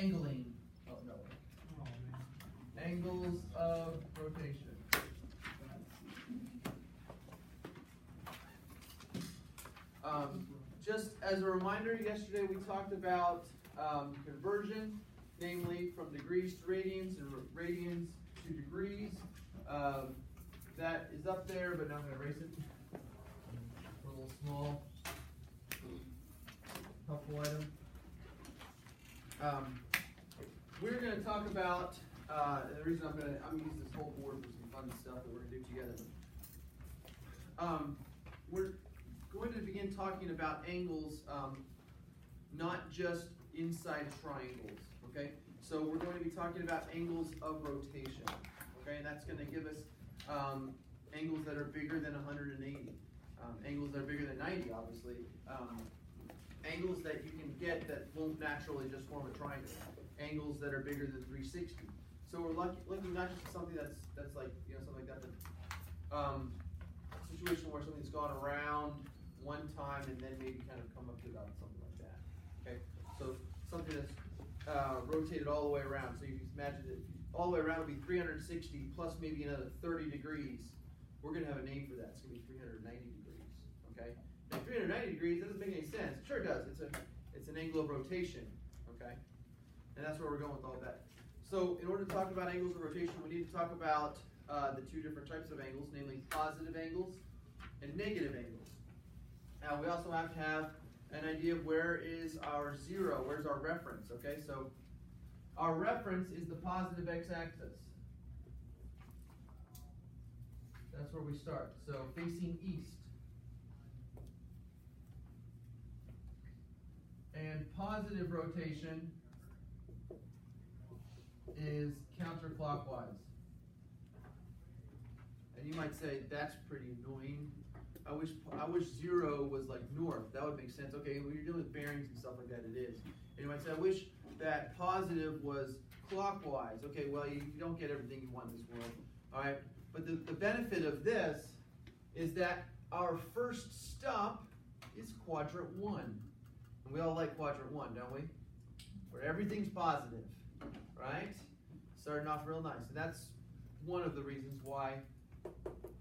angling. Oh, no. Angles of rotation. Just as a reminder, yesterday we talked about conversion, namely from degrees to radians and radians to degrees. That is up there, but now I'm going to erase it. It's a little small, helpful item. We're going to talk about, and the reason I'm going to use this whole board for some fun stuff that we're going to do together. We're going to begin talking about angles, not just inside triangles, okay? So we're going to be talking about angles of rotation, okay? And that's going to give us angles that are bigger than 180, angles that are bigger than 90, obviously, angles that you can get that won't naturally just form a triangle, angles that are bigger than 360. So we're looking not just at something that's like, something like that, but a situation where something's gone around one time and then maybe kind of come up to about something like that. Okay, so something that's rotated all the way around. So you can imagine it all the way around would be 360 plus maybe another 30 degrees. We're going to have a name for that. It's going to be 390 degrees. Okay, now 390 degrees doesn't make any sense. It sure does. It's an angle of rotation. Okay, and that's where we're going with all that. So in order to talk about angles of rotation, we need to talk about the two different types of angles, namely positive angles and negative angles. Now we also have to have an idea of where is our zero, where's our reference, okay? So our reference is the positive x-axis. That's where we start. So facing east. And positive rotation is counterclockwise. And you might say, that's pretty annoying. I wish zero was like north. That would make sense. Okay, when you're dealing with bearings and stuff like that, it is. And you might say, I wish that positive was clockwise. Okay, well, you don't get everything you want in this world. All right, but the benefit of this is that our first stop is quadrant 1. And we all like quadrant 1, don't we? Where everything's positive, right? Starting off real nice. And that's one of the reasons why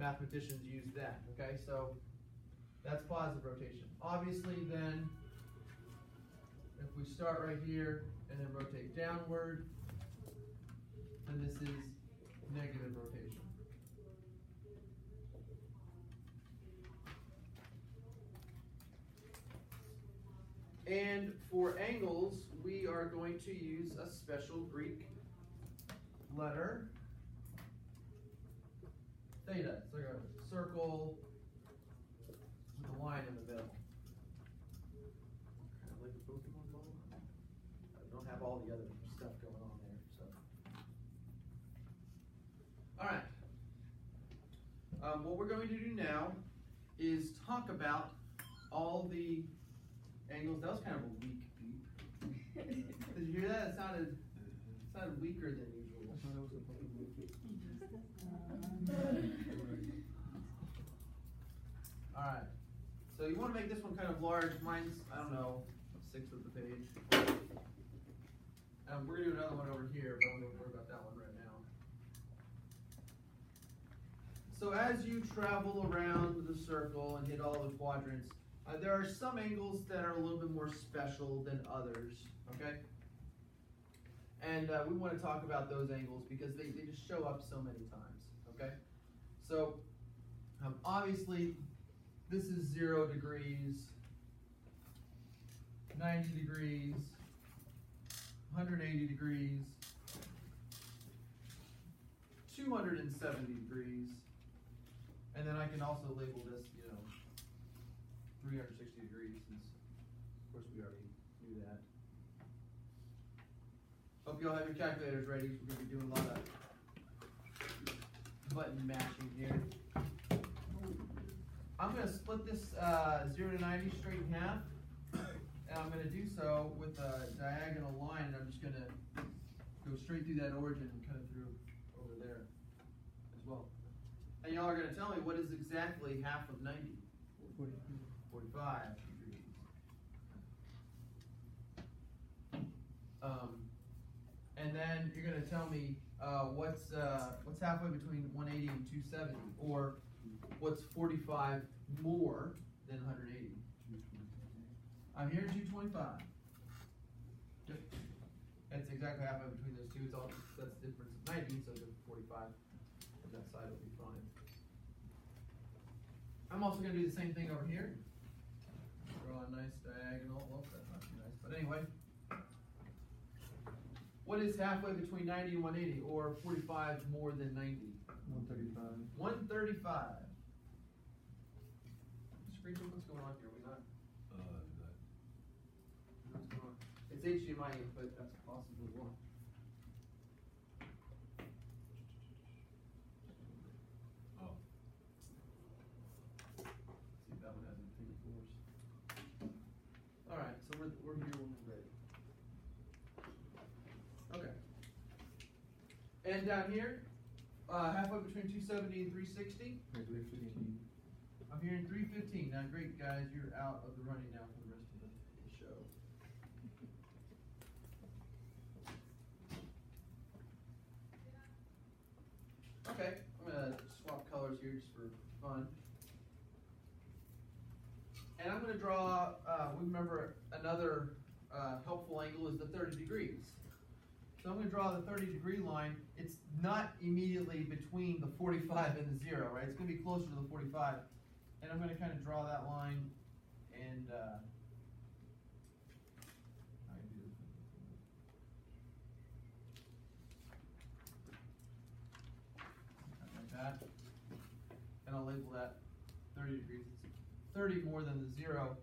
mathematicians use that, okay? So that's positive rotation. Obviously then, if we start right here and then rotate downward, then this is negative rotation. And for angles, we are going to use a special Greek letter, theta. It's like a circle with a line in the middle. Kind of like a Pokemon ball. I don't have all the other stuff going on there. So, all right. What we're going to do now is talk about all the angles. That was kind of a weak beep. Did you hear that? It sounded weaker than usual. All right. So you want to make this one kind of large. Mine's, I don't know, 6th of the page. We're going to do another one over here, but I'm going to worry about that one right now. So as you travel around the circle and hit all the quadrants, there are some angles that are a little bit more special than others, okay? And we want to talk about those angles because they just show up so many times, okay? So obviously, this is 0 degrees, 90 degrees, 180 degrees, 270 degrees, and then I can also label this, 360 degrees, since of course we already knew that. Hope you all have your calculators ready. We're going to be doing a lot of button mashing here. I'm going to split this 0 to 90 straight in half, and I'm going to do so with a diagonal line, and I'm just going to go straight through that origin and cut it through over there as well. And y'all are going to tell me what is exactly half of 90? 45 degrees. And then you're going to tell me what's halfway between 180 and 270, or what's 45 more than 180. I'm hearing 225. Yep. That's exactly halfway between those two. That's the difference of 90, so the 45 on that side will be fine. I'm also going to do the same thing over here. Draw a nice diagonal. Well, that's not too nice, but anyway. What is halfway between 90 and 180, or 45 more than 90? 135. 135. Screen, what's going on here? We not? What's going on? It's HDMI input. That's possibly why. Oh. See if that one has anything for us. All right, so we're here when we're ready. Okay. And down here, halfway between 270 and 360. 315. I'm hearing 315. Now, great guys, you're out of the running now for the rest of the show. Okay, I'm gonna swap colors here just for fun. And I'm gonna draw. Remember another helpful angle is the 30 degrees. So I'm going to draw the 30-degree line. It's not immediately between the 45 and the 0, right? It's going to be closer to the 45. And I'm going to kind of draw that line and like that. And I'll label that 30 degrees. It's 30 more than the 0.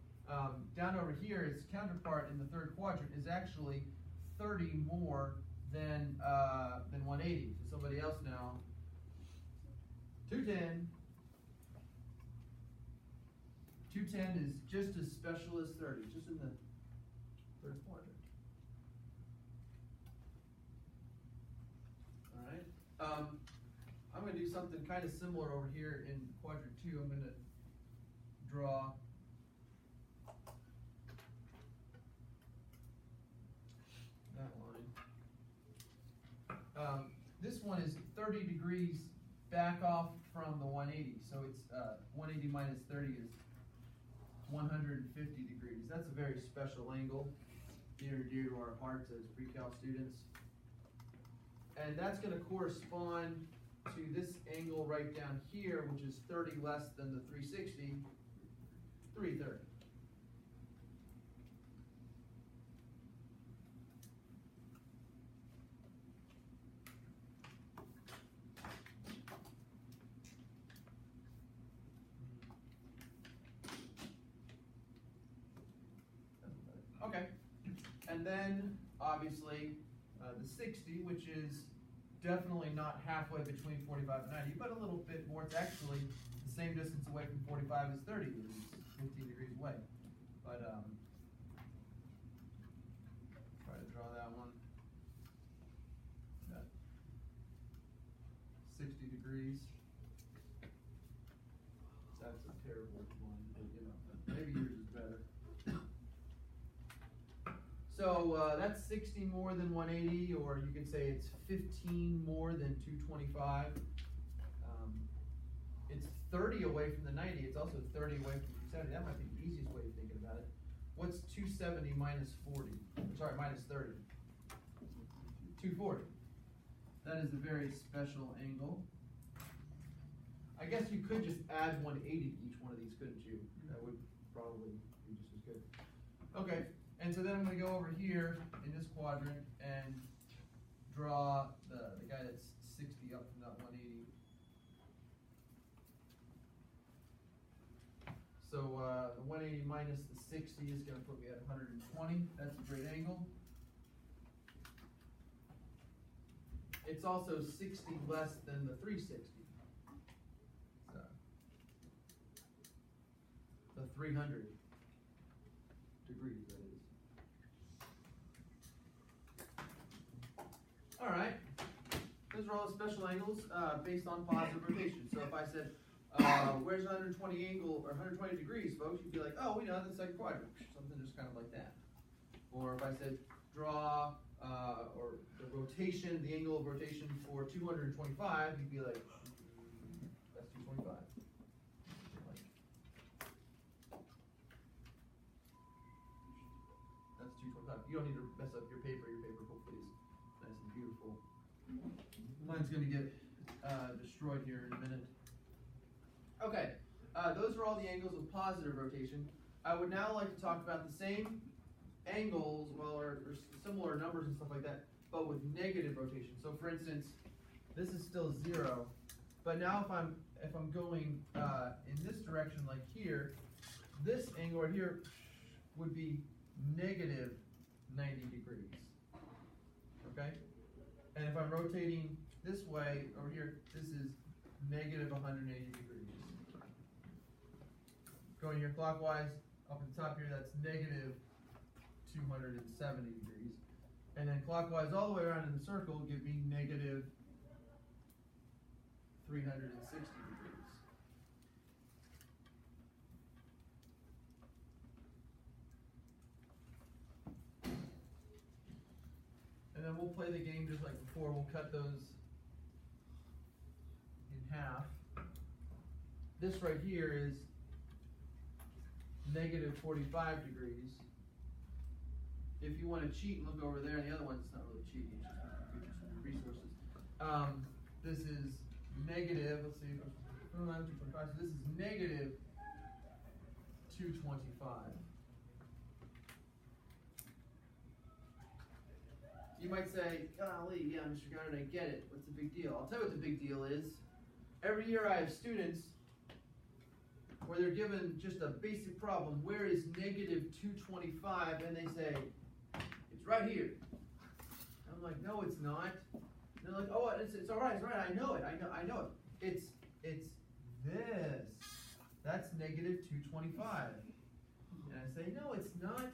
Down over here, its counterpart in the third quadrant is actually 30 more than 180. So somebody else now. 210. 210 is just as special as 30, just in the third quadrant. All right. I'm going to do something kind of similar over here in quadrant 2. I'm going to draw that line. This one is 30 degrees back off from the 180. So it's 180 minus 30 is 150 degrees. That's a very special angle, near and dear to our hearts as pre-cal students. And that's going to correspond to this angle right down here, which is 30 less than the 360, 330. Okay, and then obviously the 60, which is definitely not halfway between 45 and 90, but a little bit more. It's actually the same distance away from 45 as 30 is 15 degrees away. But try to draw that one. That 60 degrees. That's a terrible one, but you know, maybe yours is better. So that's 60 more than 180, or you can say it's 15 more than 225. It's 30 away from the 90. It's also 30 away from 270. That might be the easiest way of thinking about it. What's 270 minus 40? Sorry, minus 30. 240. That is a very special angle. I guess you could just add 180 to each one of these, couldn't you? That would probably be just as good. Okay. And so then I'm going to go over here in this quadrant and draw the guy that's 60 up from that 180. So the 180 minus the 60 is going to put me at 120. That's a great angle. It's also 60 less than the 360. So the 300 degrees, that is. All right, those are all the special angles based on positive rotation. So if I said, where's 120 angle or 120 degrees, folks, you'd be like, oh, we know, that's the second quadrant, something just kind of like that. Or if I said, draw or the rotation, the angle of rotation for 225, you'd be like, that's 225. That's 225. You don't need to mess up your paper. Your paper hopefully is nice and beautiful. Mine's going to get destroyed here in a minute. Okay, those are all the angles of positive rotation. I would now like to talk about the same angles, well, or similar numbers and stuff like that, but with negative rotation. So, for instance, this is still 0, but now if I'm going in this direction, like here, this angle right here would be negative 90 degrees. Okay, and if I'm rotating this way over here, this is negative 180 degrees. Going here clockwise, up at the top here, that's negative 270 degrees. And then clockwise all the way around in the circle, give me negative 360 degrees. And then we'll play the game just like before. We'll cut those in half. This right here is negative 45 degrees. If you want to cheat and look over there, and the other one's not really cheating, it's just resources. This is negative, let's see, 225, so this is negative 225. You might say, golly, yeah, Mr. Goddard, I get it. What's the big deal? I'll tell you what the big deal is. Every year I have students where they're given just a basic problem. Where is negative 225? And they say, it's right here. I'm like, no, it's not. And they're like, oh, it's all right, it's right. I know it. I know it. It's this. That's negative 225. And I say, no, it's not.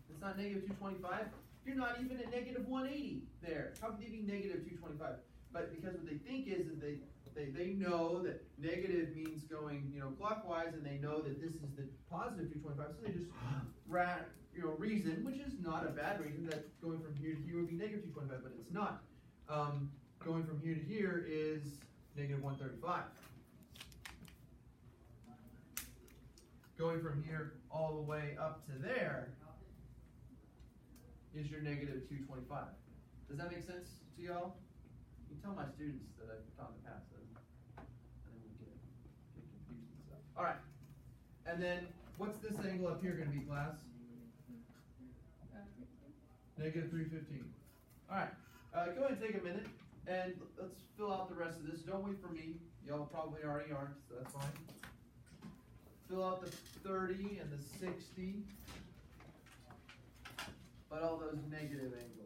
It's not negative 225. You're not even at negative 180 there. How could they be negative 225? But because what they think is they know that negative means going, clockwise, and they know that this is the positive 225, so they just reason, which is not a bad reason, that going from here to here would be negative 225, but it's not. Going from here to here is negative 135. Going from here all the way up to there is your negative 225. Does that make sense to y'all? You can tell my students that I've taught in the past, and then we get confused and stuff. All right, and then what's this angle up here going to be, class? Negative 315. All right, go ahead and take a minute, and let's fill out the rest of this. Don't wait for me. Y'all probably already aren't, so that's fine. Fill out the 30 and the 60, but all those negative angles.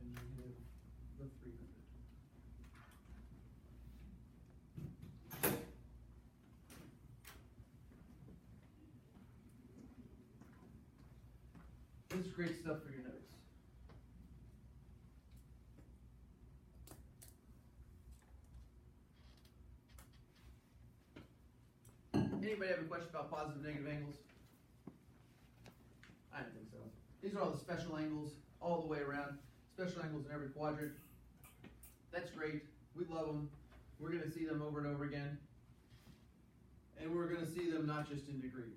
And negative the 300. This is great stuff for your notes. Anybody have a question about positive, negative angles? I don't think so. These are all the special angles all the way around. Special angles in every quadrant. That's great. We love them. We're going to see them over and over again. And we're going to see them not just in degrees.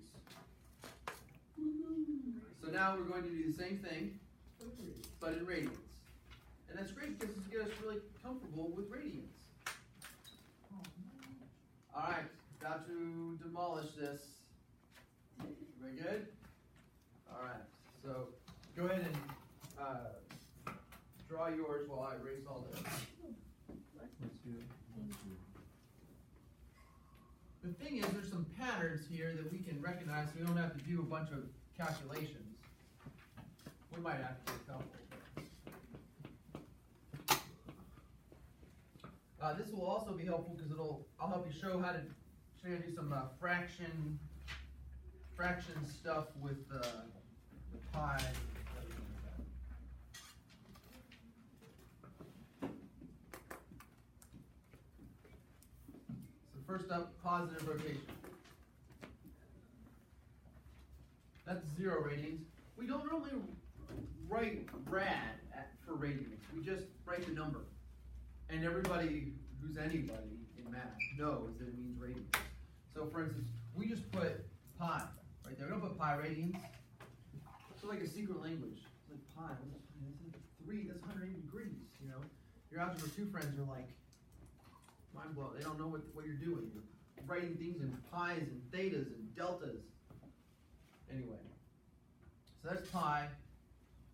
So now we're going to do the same thing, but in radians. And that's great because it's get us really comfortable with radians. Alright, about to demolish this. Very good? Alright, so go ahead and draw yours while I erase all this. Let's do it. The thing is, there's some patterns here that we can recognize so we don't have to do a bunch of calculations. We might have to do a couple. This will also be helpful because I'll help you show how to do some fraction stuff with the pi. So first up, positive rotation. That's 0 radians. We don't normally write rad for radians. We just write the number. And everybody who's anybody in math knows that it means radians. So for instance, we just put pi right there. We don't put pi radians. It's like a secret language. It's like pi. What's pi? That's like 3. That's 180 degrees. You know, your algebra 2 friends are like mind blown. They don't know what you're doing. You're writing things in pi's and thetas and deltas. Anyway, so that's pi.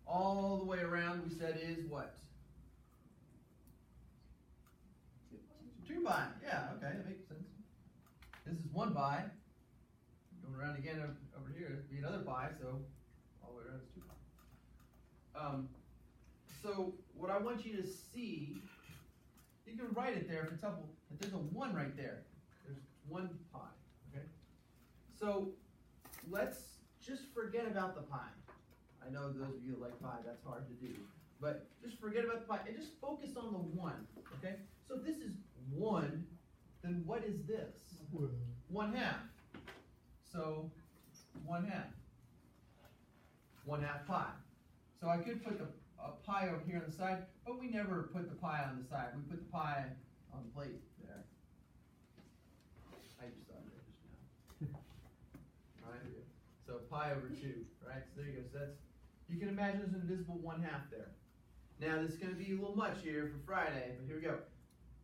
All the way around, we said is what? 2 pi. Yeah, okay, that makes sense. This is 1 pi. Going around again over here, it'd be another pi, so all the way around is 2 pi. So what I want you to see, you can write it there if it's helpful, but there's a 1 right there. There's 1 pi, okay? So let's just forget about the pi. I know those of you that like pi, that's hard to do. But just forget about the pi and just focus on the 1, okay? So if this is 1, then what is this? 1/2. So 1/2. 1/2 pi. So I could put a pi over here on the side, but we never put the pi on the side. We put the pi on the plate there. I just thought of it just now. All right. So pi over 2, right? So there you go. So that's, you can imagine there's an invisible 1/2 there. Now this is going to be a little much here for Friday, but here we go.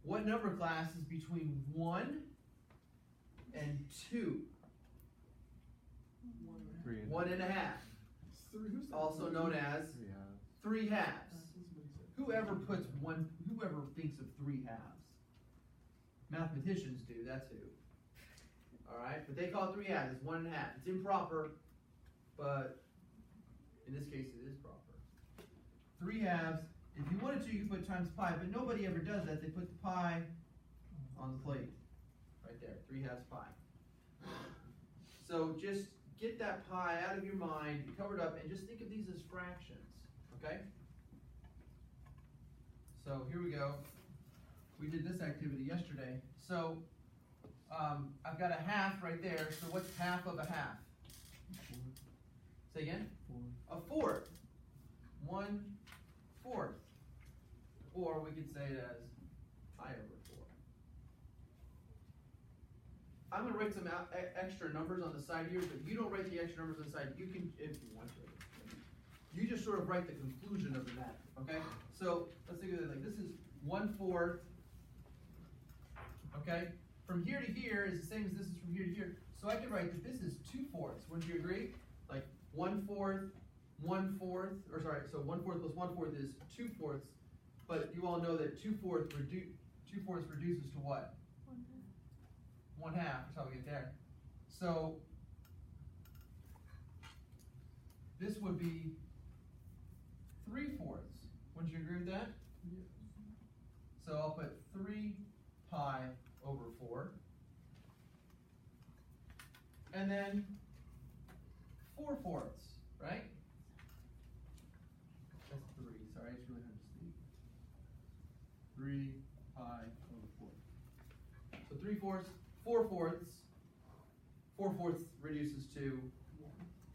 What number class is between 1 and 2? 1.5. Also known as 3 halves. Whoever thinks of 3 halves? Mathematicians do, that's who. Alright, but they call it 3 halves, it's 1.5. It's improper, but in this case it is proper. 3 halves. If you wanted to, you could put times pi, but nobody ever does that. They put the pi on the plate. Right there, 3 halves pi. So just get that pi out of your mind, cover it up, and just think of these as fractions, okay? So here we go. We did this activity yesterday. So I've got a half right there, so what's half of a half? Say again? 4. A fourth. 1/4. Or we could say it as pi over 4. I'm going to write some extra numbers on the side here, but you don't write the extra numbers on the side. You can, if you want to. You just sort of write the conclusion of the math, okay? So let's think of it like this is 1/4, okay? From here to here is the same as this is from here to here. So I could write that this is 2/4. Wouldn't you agree? Like 1/4, 1/4, or sorry, so 1/4 plus 1/4 is 2/4. But you all know that 2/4 reduces to what? 1/2. That's how we get there. So this would be 3/4. Wouldn't you agree with that? Yes. So I'll put 3 pi over 4. And then 4/4, right? That's 3. Sorry, it's really hard to see. 3 pi over 4. So 3/4, 4/4. 4/4 reduces to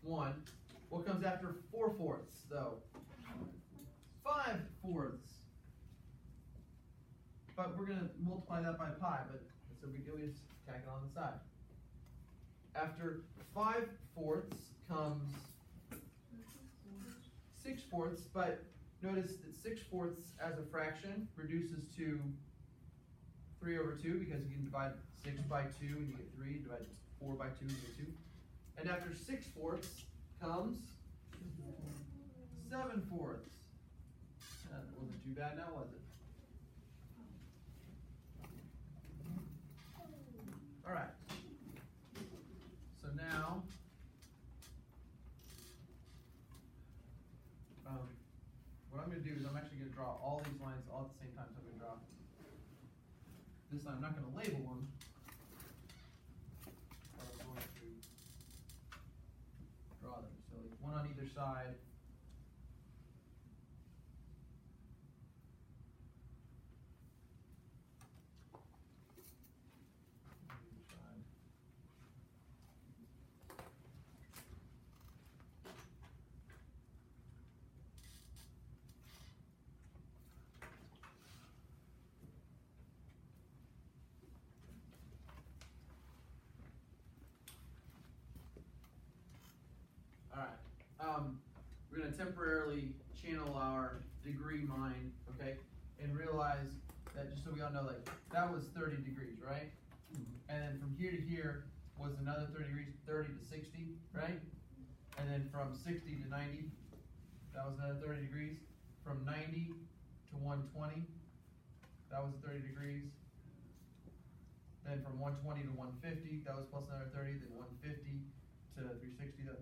1. What comes after 4/4 though? 5/4. But we're going to multiply that by pi, but that's what we do, we just tack it on the side. After 5/4 comes 6/4, but Notice that 6/4 as a fraction reduces to 3 over 2 because you can divide 6 by 2 and you get 3, divide 4 by 2 and you get 2. And after 6/4 comes 7/4. That wasn't too bad now, was it? Alright. So now, what I'm going to do is I'm actually going to draw all these lines all at the same time. So I'm going to draw this line. I'm not going to label them, but I'm going to draw them. So like one on either side. We're going to temporarily channel our degree mind, okay, and realize that, just so we all know, like, that was 30 degrees, right? And then from here to here was another 30 degrees, 30 to 60, right? And then from 60 to 90, that was another 30 degrees. From 90 to 120, that was 30 degrees. Then from 120 to 150, that was plus another 30, then 150 to 360. Do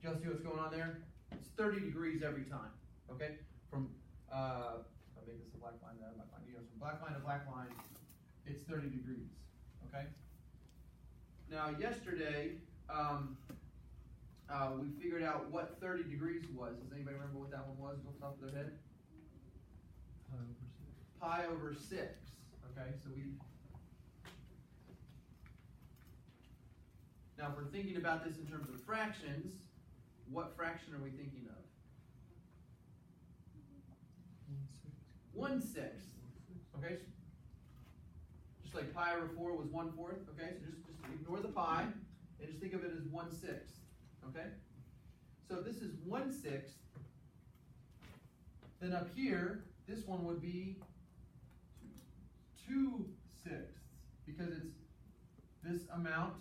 y'all see what's going on there? It's 30 degrees every time, okay? From, I'll make this a black line, that black line. You know, from black line to black line, it's 30 degrees, okay? Now, yesterday, we figured out what 30 degrees was. Does anybody remember what that one was off the top of their head? Pi over 6, okay? So now if we're thinking about this in terms of fractions, what fraction are we thinking of? 1/6. Okay? Just like pi over 4 was 1/4. Okay? So just ignore the pi and just think of it as 1/6. Okay? So if this is 1/6, then up here, this one would be 2/6 because it's this amount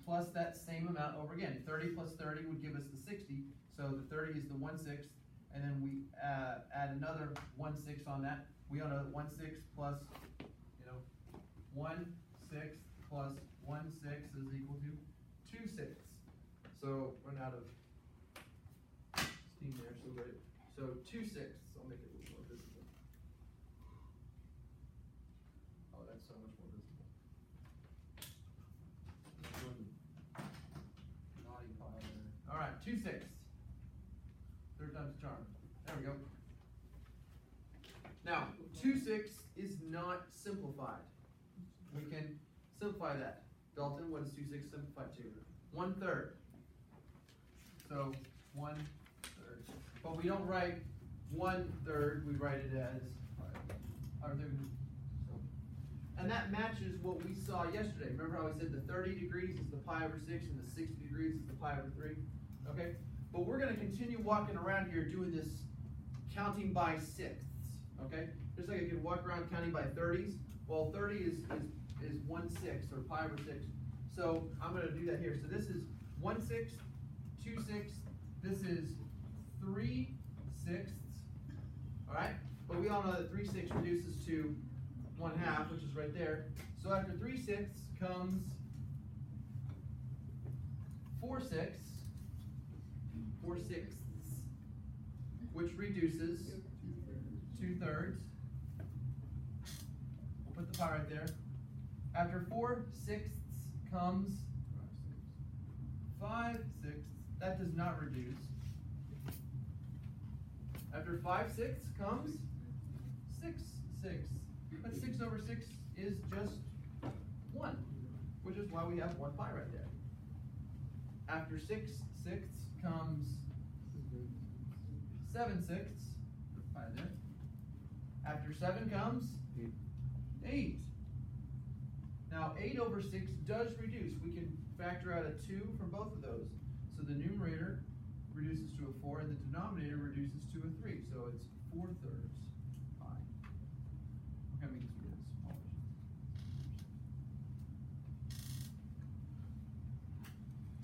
plus that same amount over again. 30 plus 30 would give us the 60. So the 30 is the 1/6, and then we add another 1/6 on that. We all know that 1/6 plus, 1/6 plus 1/6 is equal to 2/6. So run out of steam there. So 2/6. I'll make it a little more visible. Oh, that's so much more visible. All right, 2/6. Third time's the charm. There we go. Now, 2/6 is not simplified. We can simplify that. Dalton, what is 2/6 simplified to? 1/3. So 1/3. But we don't write 1/3. We write it as. And that matches what we saw yesterday. Remember how we said the 30 degrees is the pi over 6 and the 60 degrees is the pi over 3? Okay? But we're going to continue walking around here doing this counting by sixths. Okay? Just like I can walk around counting by 30s. Well, 30 is 1/6 or pi over 6. So I'm going to do that here. So this is 1/6, 2/6. This is 3/6. Alright? But we all know that 3/6 reduces to 1/2, which is right there. So after 3/6 comes 4/6, 4/6, which reduces 2/3. We'll put the pi right there. After 4/6 comes 5/6. That does not reduce. After 5/6 comes 6/6. But 6 over 6 is just 1, which is why we have 1 pi right there. After 6/6 comes 7/6, pi there. After 7 comes 8. Now 8 over 6 does reduce. We can factor out a 2 from both of those. So the numerator reduces to a 4 and the denominator reduces to a 3. So it's 4/3 pi. Okay, make this a little smaller.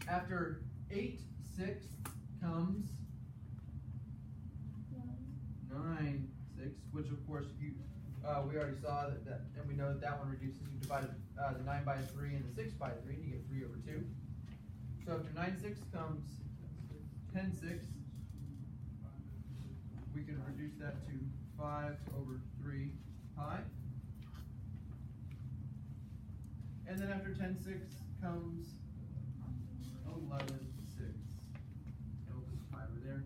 After 8/6 comes 9/6, which of course you we already saw that, and we know that one reduces. You divided the 9 by 3 and the 6 by 3, and you get 3/2. So after 9/6 comes 10/6. We can reduce that to 5/3 pi. And then after 10/6 comes 11/6. And we'll put the pi over there.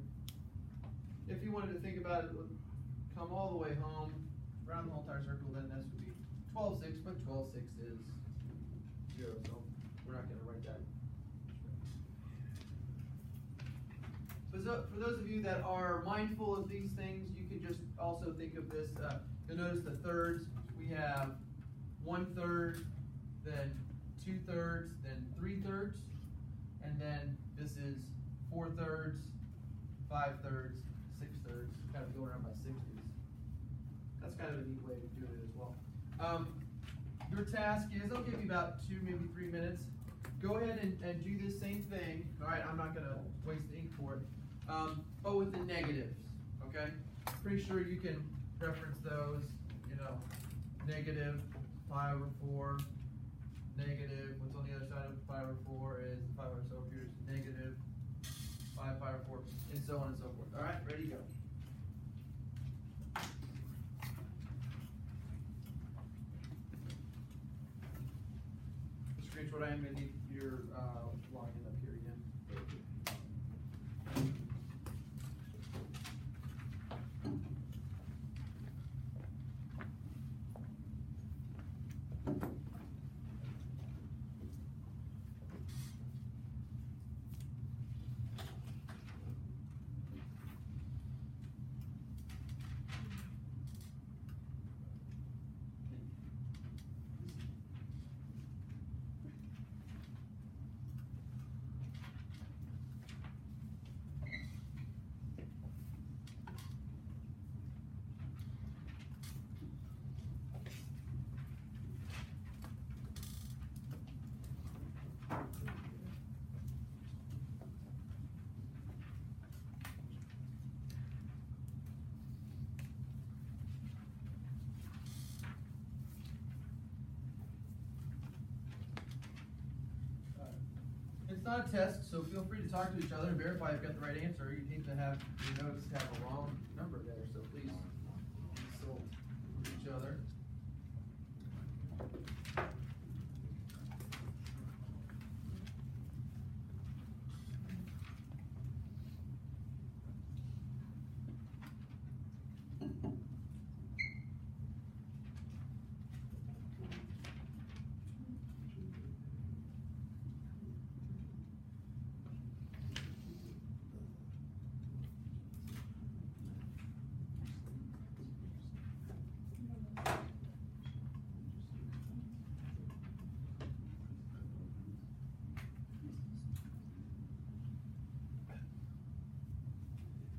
If you wanted to think about it, come all the way home, around the whole entire circle, then this would be 12/6, but 12/6 is 0, so we're not going to write that. For those of you that are mindful of these things, you can just also think of this. You'll notice the thirds. We have 1/3, then 2/3, then 3/3, and then this is 4/3, 5/3, 6/3. Kind of going around by 60s. That's kind of a neat way of doing it as well. Your task is, I'll give you about 2, maybe 3 minutes. Go ahead and do this same thing. All right, I'm not going to waste ink for it. But with the negatives, okay? Pretty sure you can reference those, you know, negative pi/4, negative, what's on the other side of pi/4 is 5, so here's negative 5 pi/4, and so on and so forth. All right, ready, go. Screenshot, I am going to need your login up here again. It's not a test, so feel free to talk to each other and verify you've got the right answer. You need to have your notes have a wrong number there, so please consult with each other.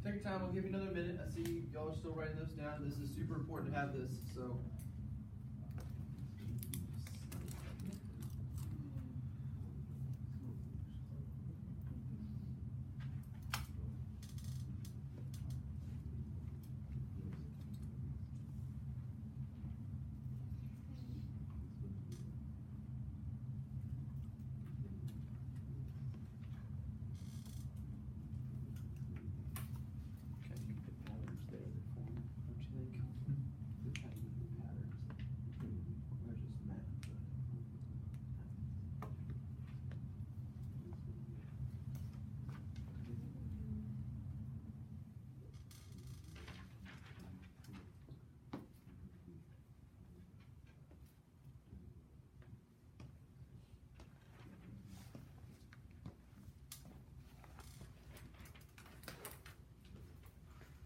Take your time, I'll give you another minute. I see y'all are still writing those down. This is super important to have this, so.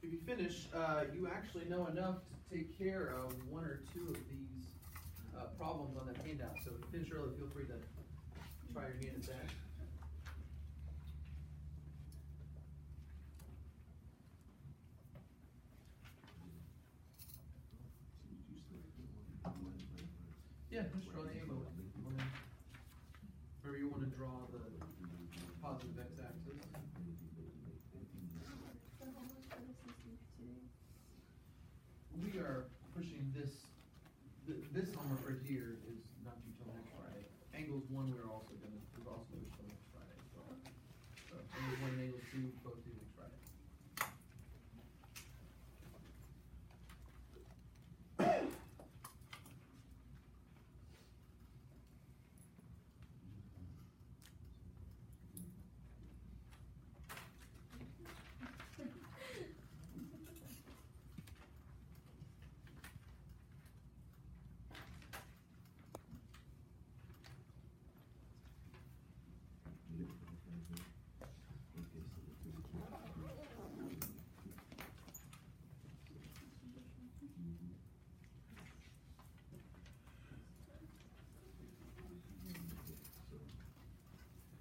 If you finish, you actually know enough to take care of 1 or 2 of these problems on that handout. So if you finish early, feel free to try your hand at that. Yeah, just draw the angle. Wherever you want to draw the positive x-axis. We are pushing this, this homework right here is not due till next Friday. Angles 1 we're also push till next Friday as well. So angles 1 and angles 2 both due next Friday.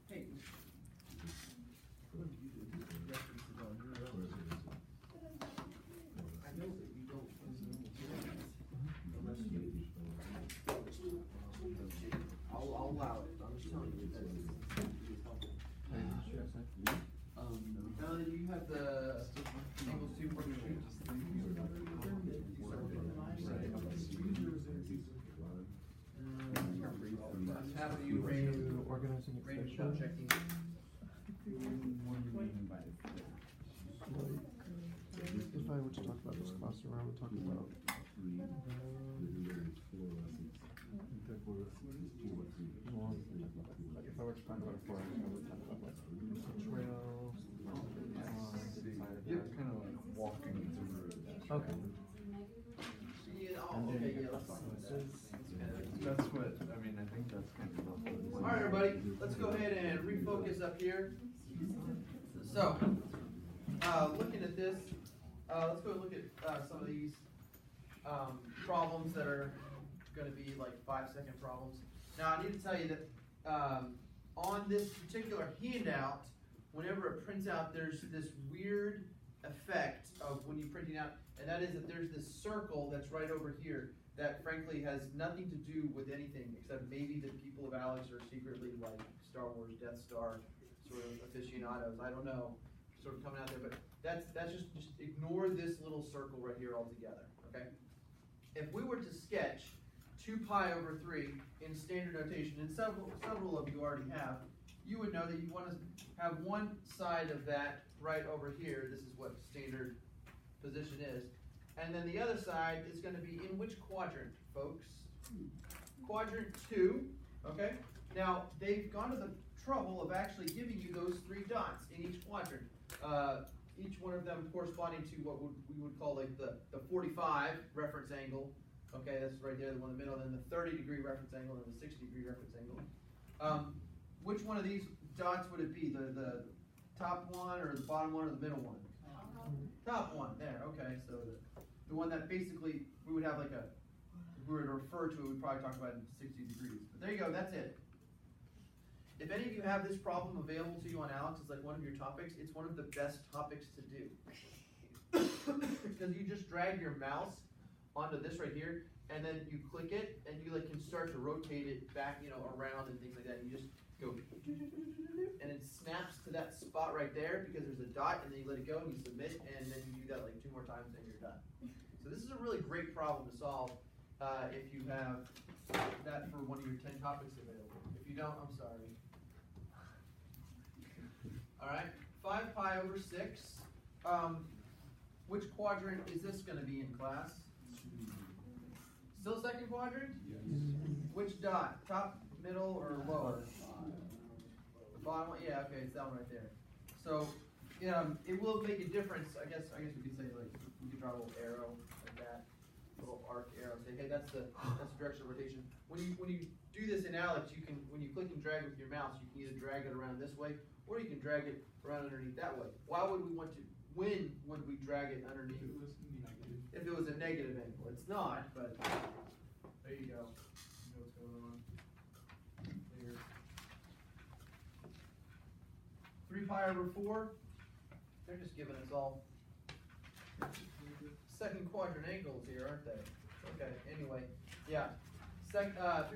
Hey, what do you do? References on your own. I know that you don't unless you. I'll allow it. I'm just telling you that this is helpful. Now that you have the angles 2 for your have you random organizing spell expression. checking? If I were to talk about this class, or I would talk about like if I were to talk about a forest, I would talk about like the trails, Yep, kind of like walking through. okay. Yeah, okay, yeah, That's what, I mean, I think that's kind of. All right, everybody, let's go ahead and refocus up here. So, looking at this, let's go look at some of these problems that are going to be like 5-second problems. Now, I need to tell you that on this particular handout, whenever it prints out, there's this weird effect of when you're printing out, and that is that there's this circle that's right over here that frankly has nothing to do with anything except maybe the people of Alex are secretly like Star Wars Death Star sort of aficionados. I don't know, sort of coming out there, but that's just ignore this little circle right here altogether. Okay. If we were to sketch 2 pi over 3 in standard notation, and several of you already have, you would know that you want to have one side of that right over here. This is what standard position is. And then the other side is going to be in which quadrant, folks? Quadrant 2, okay? Now, they've gone to the trouble of actually giving you those 3 dots in each quadrant. Each one of them corresponding to what we would call like the 45 reference angle. Okay, that's right there, the one in the middle, and then the 30-degree reference angle and the 60-degree reference angle. Which one of these dots would it be? The top one or the bottom one or the middle one? Top one, there, okay. So the one that basically we would have like if we were to refer to it, we'd probably talk about it in 60 degrees. But there you go, that's it. If any of you have this problem available to you on Alex, it's like one of your topics, it's one of the best topics to do. Because you just drag your mouse onto this right here, and then you click it, and you like can start to rotate it back, around and things like that. And you just go, and it snaps to that spot right there because there's a dot, and then you let it go and you submit, and then you do that like 2 more times and you're done. So this is a really great problem to solve if you have that for one of your 10 topics available. If you don't, I'm sorry. All right, 5 pi over 6. Which quadrant is this going to be in class? Still second quadrant? Yes. Which dot? Top, middle, or lower? The bottom one? Yeah, okay, it's that one right there. So, it will make a difference. I guess we could say like we could draw a little arrow like that, a little arc arrow. Say, hey, that's the direction of rotation. When you do this in Alex, you can when you click and drag with your mouse, you can either drag it around this way or you can drag it around underneath that way. Why would we want to? When would we drag it underneath? If it was a negative angle. It's not, but there you go. You know what's going on. There. 3 pi over 4. They're just giving us all second quadrant angles here, aren't they? Okay, anyway, yeah. 3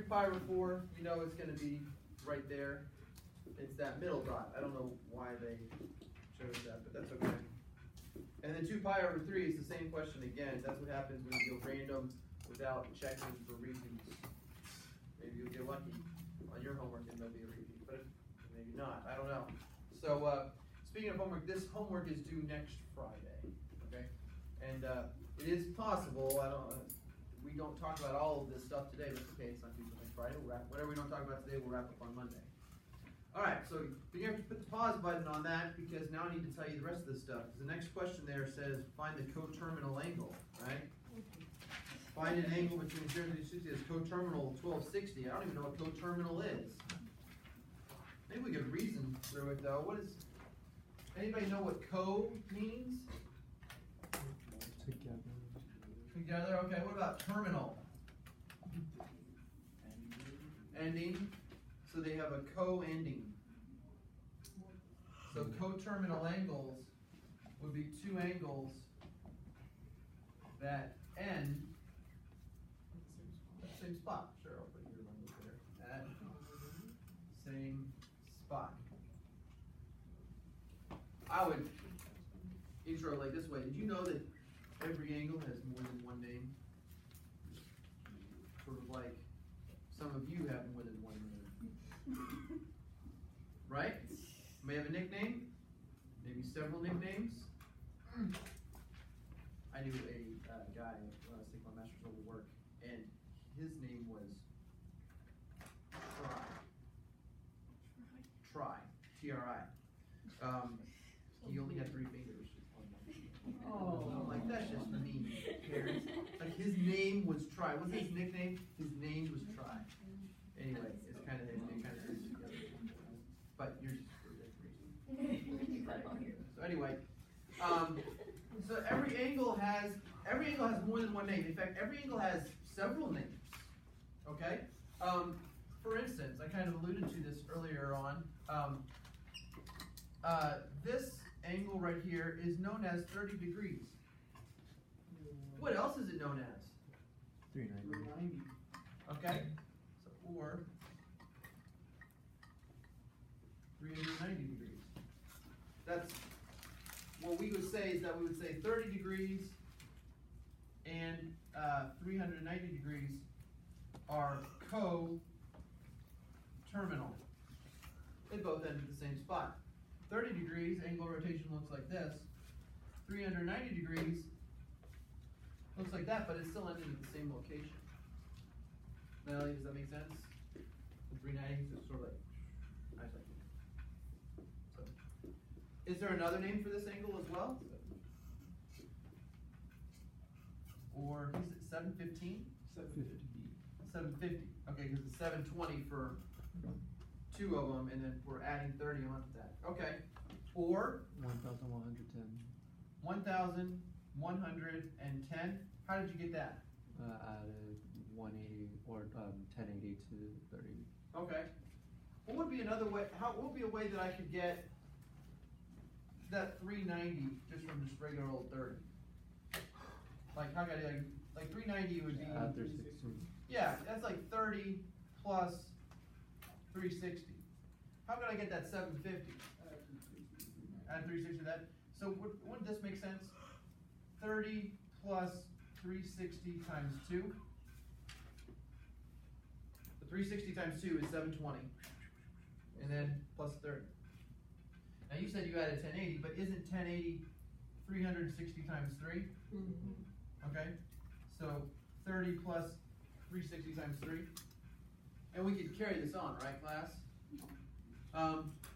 pi over 4, you know it's going to be right there. It's that middle dot. I don't know why they chose that, but that's okay. And then 2 pi over 3 is the same question again. That's what happens when you go random without checking for repeats. Maybe you'll get lucky on your homework and there'll be a repeat, but maybe not. I don't know. So speaking of homework, this homework is due next Friday. Okay, and it is possible. We don't talk about all of this stuff today, but it's okay. It's not due till next Friday. Whatever we don't talk about today, we'll wrap up on Monday. All right, so you have to put the pause button on that because now I need to tell you the rest of this stuff. Because the next question there says find the coterminal angle, right? Find an angle between 0 and 60 is coterminal 1260. I don't even know what coterminal is. Maybe we could reason through it though. What is? Anybody know what co means? Together. Together. Okay. What about terminal? Ending. So they have a co-ending. So coterminal angles would be two angles that end at the same spot. Sure, I'll put your language there. At same spot. I would intro it like this way. Did you know that every angle has more than one name? Sort of like some of you have more than one name. Right? May have a nickname, maybe several nicknames. I knew a guy when I was taking my master's over work, and his name was Try, T-R-I. He only had 3 fingers. Oh, I'm like, that's just mean, parents. Like, his name was Try. What's his nickname? His name was Try. Anyway, it's kind of, it kind of fits together. But you're just for a different reason. So anyway, so every angle has more than one name. In fact, every angle has several names. Okay? For instance, I kind of alluded to this earlier on. This angle right here is known as 30 degrees. What else is it known as? 390. Okay? So, or 390 degrees. That's what we would say is that we would say 30 degrees and 390 degrees are co-terminal. They both end at the same spot. 30 degrees, angle of rotation looks like this. 390 degrees looks like that, but it still ended at the same location. Natalie, does that make sense? The 390 is sort of like, I think. So, is there another name for this angle as well? Or is it 715? 750. 750. Okay, because it's 720 for 2 of them, and then we're adding 30 onto that. Okay. Or 1,110. 1,110. How did you get that? Added 180 or 1080 to 30. Okay. What would be another way? What would be a way that I could get that 390 just from just regular old 30? Like how could I like 390 would be? Add 360. Yeah, that's like 30 plus 360. How could I get that 750? Add 360 to that. So wouldn't this make sense? 30 plus 360 times 2. The 360 times 2 is 720. And then plus 30. Now you said you added 1080, but isn't 1080 360 times 3? Mm-hmm. Okay. So 30 plus 360 times 3. And we could carry this on, right, class?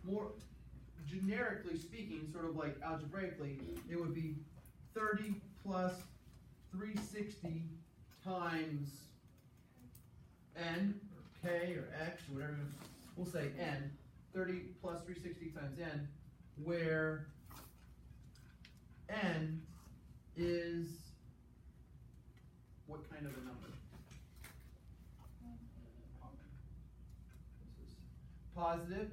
More generically speaking, sort of like algebraically, it would be 30 plus 360 times n, or k, or x, or whatever, we'll say n, 30 plus 360 times n, where n is what kind of a number? This is positive.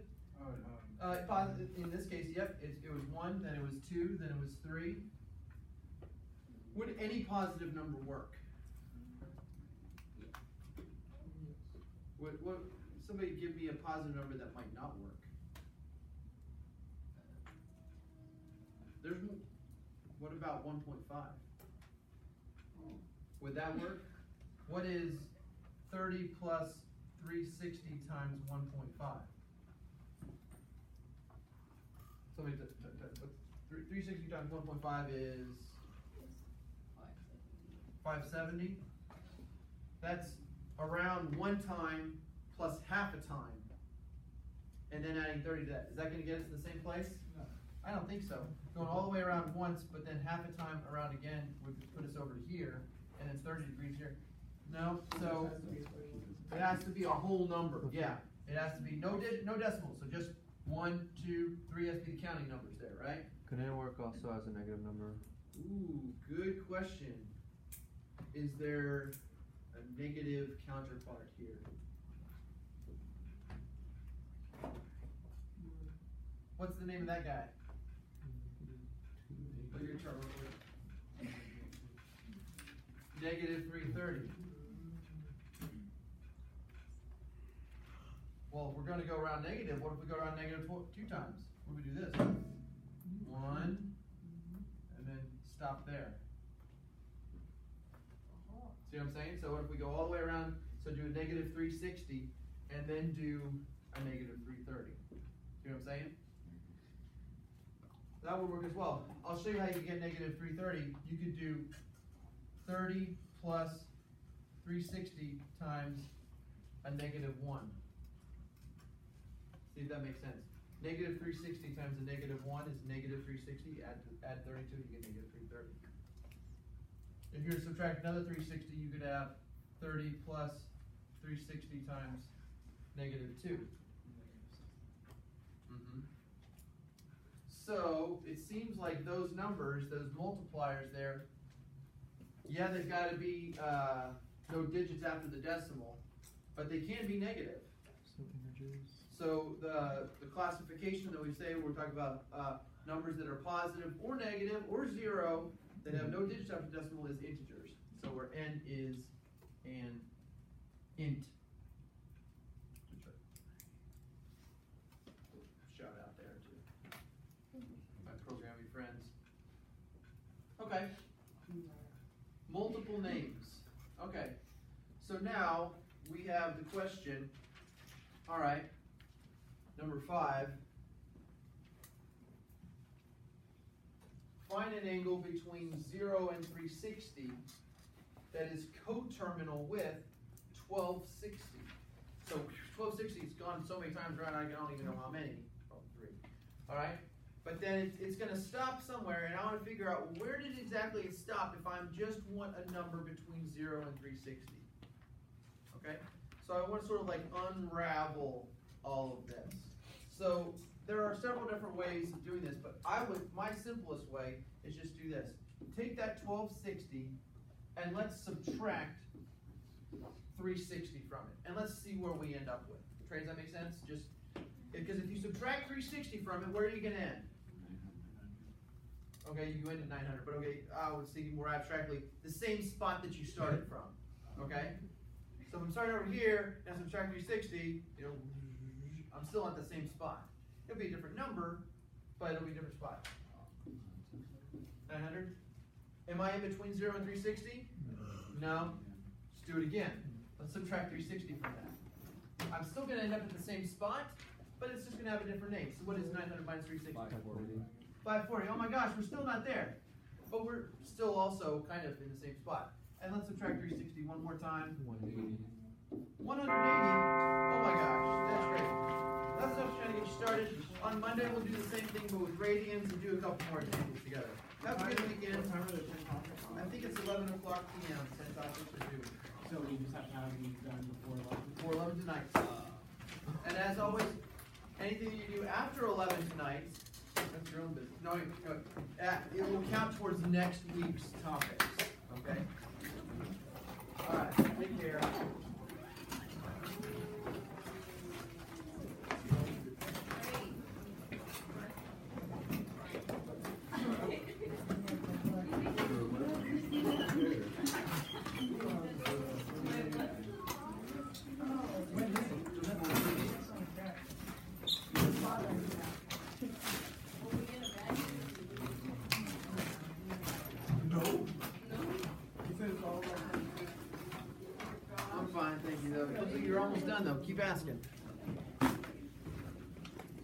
Positive in this case, yep, it was 1, then it was 2, then it was 3. Would any positive number work? What, somebody give me a positive number that might not work. What about 1.5? Would that work? What is 30 plus 360 times 1.5? Somebody, 360 times 1.5 is 570. That's around 1 time plus half a time, and then adding 30 to that. Is that going to get us to the same place? No. I don't think so. Going all the way around once, but then half a time around again would put us over to here, and it's 30 degrees here. No, so it has to be a whole number. Yeah, it has to be no decimals. So just 1, 2, 3 has to be the counting numbers there, right? Can it work also as a negative number? Ooh, good question. Is there a negative counterpart here? What's the name of that guy? Look at your chart real quick. Negative 330. Well, if we're going to go around negative, what if we go around negative 2 times? What if we do this? 1, and then stop there. See what I'm saying? So what if we go all the way around, so do a negative 360, and then do a negative 330. See what I'm saying? That would work as well. I'll show you how you can get negative 330. You could do 30 plus 360 times a negative 1. See if that makes sense. Negative 360 times a negative 1 is negative 360. Add 32, you get negative 330. If you were to subtract another 360, you could have 30 plus 360 times negative 2. So it seems like those numbers, those multipliers there, yeah, they've got to be no digits after the decimal, but they can be negative. So the classification that we say, we're talking about numbers that are positive or negative or 0 that have no digits after decimal is integers. So where n is an int. Shout out there to my programming friends. Okay. Multiple names. Okay. So now we have the question. All right. Number 5. Find an angle between 0 and 360 that is coterminal with 1260. So 1260 has gone so many times around, I don't even know how many. Oh, 3. All right? But then it's going to stop somewhere, and I want to figure out where did exactly it stop if I just want a number between 0 and 360. Okay? So I want to sort of like unravel all of this. So there are several different ways of doing this, but my simplest way is just do this. Take that 1260 and let's subtract 360 from it. And let's see where we end up with. Trey, does that make sense? Just because if you subtract 360 from it, where are you going to end? Okay, you end at 900, but okay, I would see more abstractly the same spot that you started from. Okay? So if I'm starting over here and I subtract 360, I'm still at the same spot. It'll be a different number, but it'll be a different spot. 900? Am I in between 0 and 360? No. Let's do it again. Let's subtract 360 from that. I'm still going to end up at the same spot, but it's just going to have a different name. So what is 900 minus 360? 540. Oh my gosh, we're still not there. But we're still also kind of in the same spot. And let's subtract 360 one more time. 180. 180. Oh my gosh, that's great. That's enough trying to get you started. On Monday, we'll do the same thing, but with radians and do a couple more examples together. Have a good weekend. I think it's 11 o'clock p.m. 10 topics are due. So we just have to have these done before 11? Before 11 tonight. And as always, anything that you do after 11 tonight, that's your own business. No, it will count towards next week's topics. Okay? All right. Take care. When fine, thank you. Though. You're almost done though. Keep asking.